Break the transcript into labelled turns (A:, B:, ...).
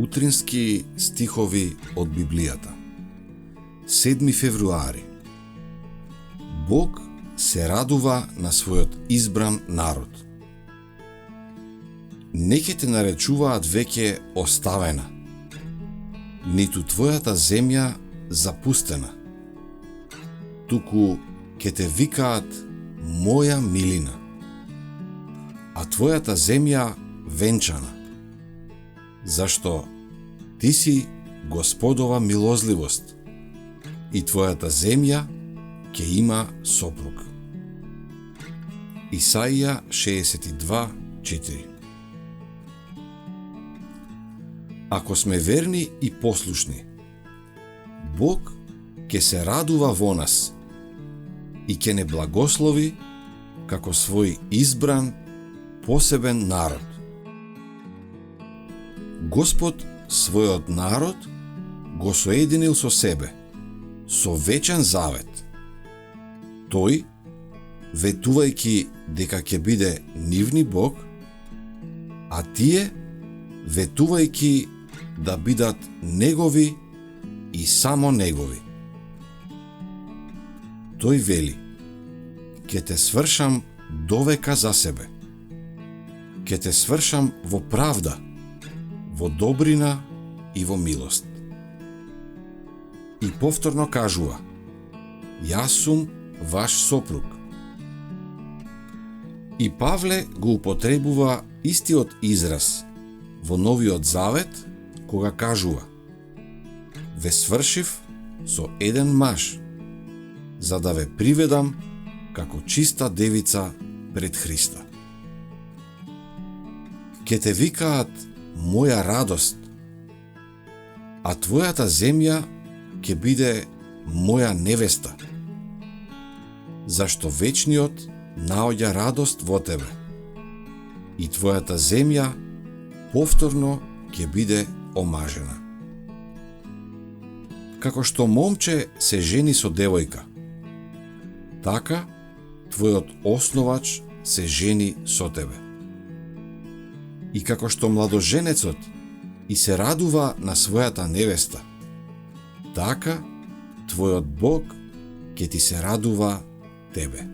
A: Утрински стихови од Библијата. 7 февруари. Бог се радува на својот избран народ. Не ќе те наречуваат веќе оставена, ниту твојата земја запустена, туку ќе те викаат моја милина, а твојата земја венчана, зашто ти си Господова милозливост и твојата земја ќе има сопруг. Исаија 62:4. Ако сме верни и послушни, Бог ќе се радува во нас и ќе не благослови како свој избран, посебен народ. Господ својот народ го соединил со себе, со вечен завет. Тој, ветувајќи дека ќе биде нивни Бог, а тие, ветувајќи да бидат негови и само негови. Тој вели: ќе те свршам довека за себе. Ќе те свршам во правда, во добрина и во милост. И повторно кажува: јас сум ваш сопруг. И Павле го употребува истиот израз во Новиот Завет, кога кажува: ве свршив со еден маж, за да ве приведам како чиста девица пред Христа. Ке те викаат моја радост, а твојата земја ќе биде моја невеста, зашто вечниот наоѓа радост во тебе и твојата земја повторно ќе биде омажена. Како што момче се жени со девојка, така твојот основач се жени со тебе. И како што младоженецот и се радува на својата невеста, така твојот Бог ќе ти се радува тебе.